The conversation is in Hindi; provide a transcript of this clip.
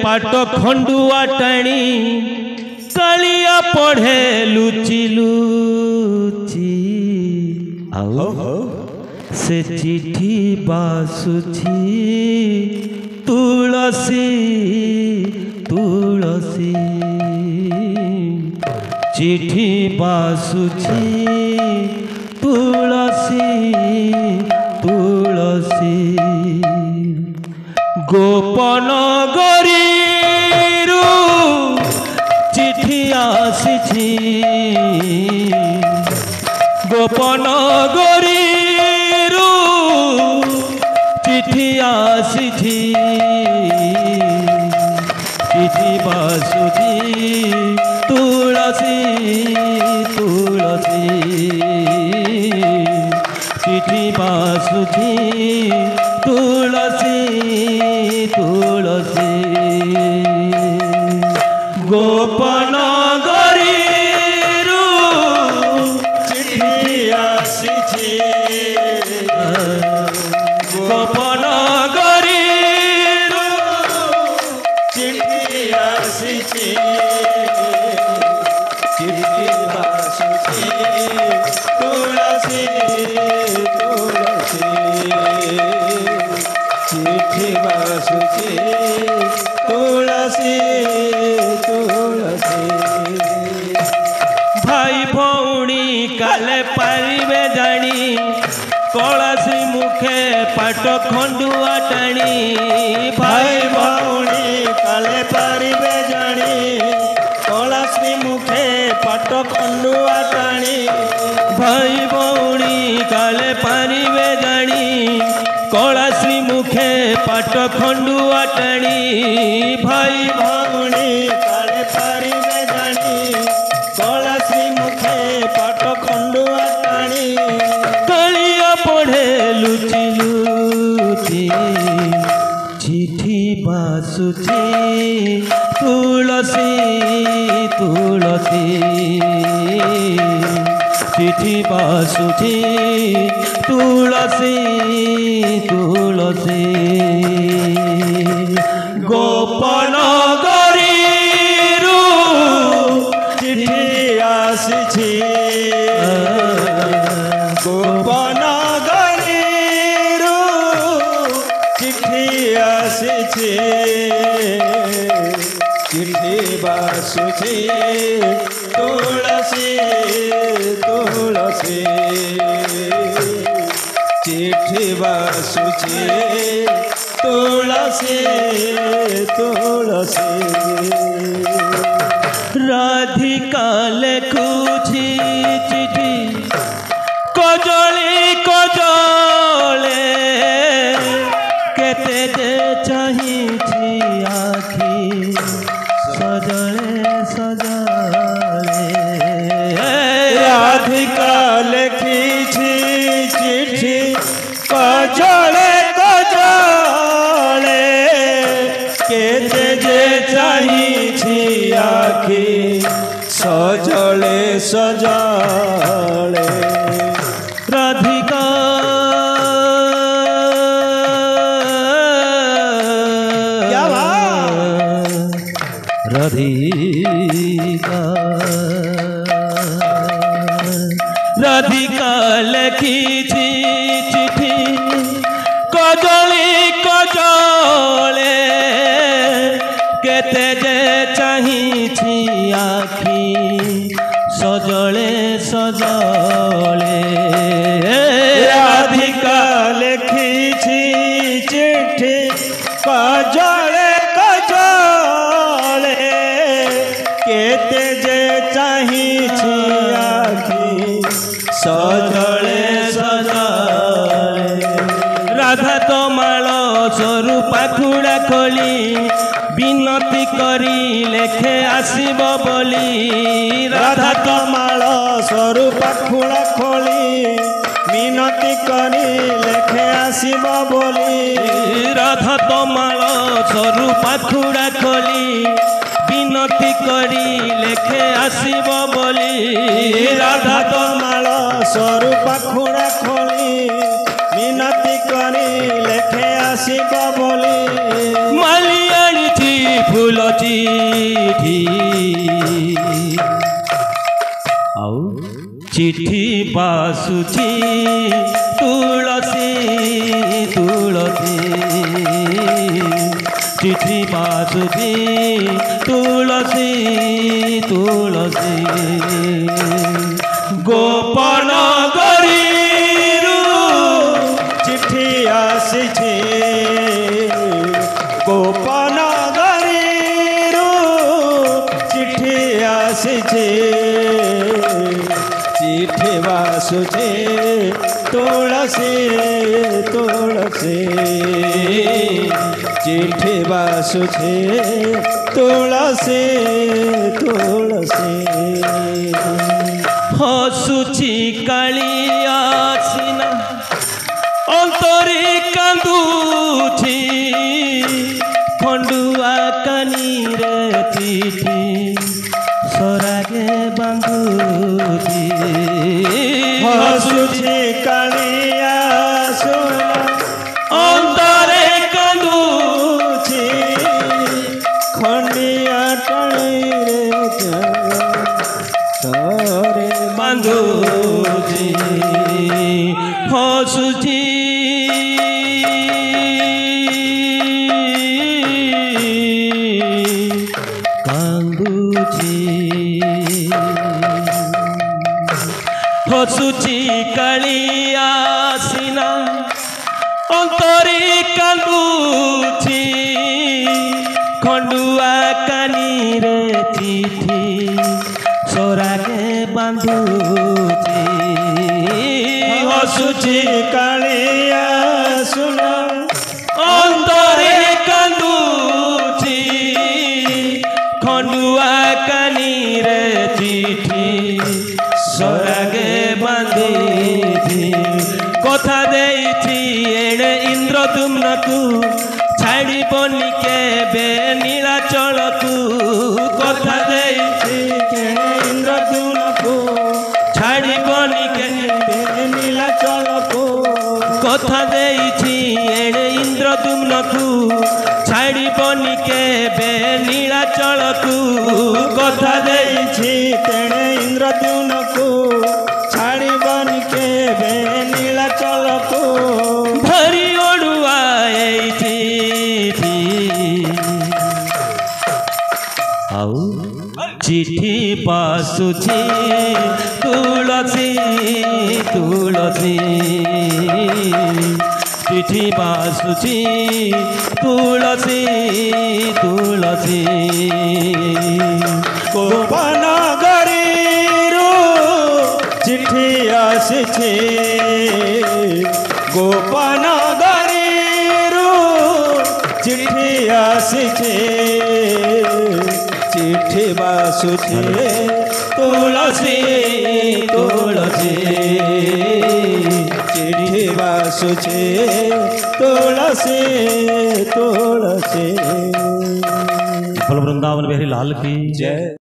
पाट खंडुआ टाणी कालिया पढ़े लुचि लुचि से चिठी बासुची तुलसी तुलसी चिठी बासुची तुलसी तुलसी गोपन गरीरु चिठी आसिछि गोपन गरीरु चिठी आसिछि चिठी बासुची तुलसी तुलसी चिठी बासुची तुलसी तुलसी गोपन गरीरु चिठी आसिछि गोपन गरीरु चिठी आसिछि चिठी बासुची तुलसी तुलसी चिठी बासुची तुलसी तुलसी भाई भौणी काले पारिबे जानी कलासी मुखे पाट खंडुआ टाणी भाई भौणी काले पारिबे जानी कलासी मुखे पाट खंडुआ टाणी भाई भौणी काले पारिबे जानी कलासी मुखे पाट खंडुआ टाणी भाई भौणी काले पारिबे जानी कलासी मुखे पाट खंडुआ टाणी कालिया पढ़े लुचि लुचि चिठी बासुची तुलसी तुलसी चिठी बासुची तुलसी तुलसी गोपन गरीरु चिठी आसिछि गोपन गरीरु चिठी आसिछि चिठी बासुची तुलसी तुलसी चिठी बासुची तुलसी तुलसी राधिका लेखुछि चिठी कजली कजले केते जे चाहिछि आखि सजले सजले राधिका लेखिछि चिठी कजले कजले केते जे चाहिछि आखि सजले सजले राधिका राधिका राधिका लिखिछि चिठी कजली कजले केते जे चाहिछि आखि सजले सजले राधिका लिखिछि चिठी कजले कजले केते जे चाहिछि आखि सजले सजले राधा तमाल स्वरूप खुड़ा खोली विनती करी लेखे आसिब बोली राधा तमाल स्वरूप खुड़ा खोली विनती करी लेखे आसिब बोली राधा तमाल स्वरूप खुड़ा खोली विनती करी लेखे आसिब बोली राधा तमाल स्वरूप खुड़ा खोली विनती करी लेखे आसिब बोली माली आनिछि ଫୁଲ ଚିଠି ଆଉ ଚିଠି ବାସୁଛି ତୁଳସୀ ତୁଳସୀ चिठी बासुची तुलसी तुलसी गोपन गरीरु चिठी आसीछे गोपन गरीरु चिठी आसीछे चिठी बासुचे तुलसी तुलसी चिठी बासुचे तुलसी तुलसी हसुची कालिया सिना अंतरे कांदुची खंडुआ कानीरे चिठी सरागे बांधुची हसुची कालिया सुना अंतरे कांदुची खंडिया टाणीरे तोरे बांधुची हसुची हसुची कालिया सिना अंतरे कांदुची खंडुआ कानीरे चिठी सरागे बांधुची हसुची कालिया सुना अंतरे कांदुची खंडुआ कानीरे चिठी सरागे बांधिथी कथा देइथी एणे इंद्रदुम्नकु छाड़िबनी केबे नीलाचलकु कथा देइथी एणे इंद्रदुम्नकु छाड़िबनी केबे नीलाचलकु कथा देइथी एणे इंद्रदुम्नकु छाड़िबनी केबे नीलाचलकु कथा देइथी तेणे इंद्रद्युम्नकु छाड़िबनी केबे नीलाचलकु धरी ओडुआ एइथी आउ चिठी बासुची तुलसी तुलसी चिठी बासुची तुलसी तुलसी गोपन गरीरु चिठी आसीछे गोपन गरीरु चिठी आसीछे चिठी बासुचे तुलसी तुलसी चिठी बासुचे तुलसी तुलसी वृंदावन बिहारी लाल की जय।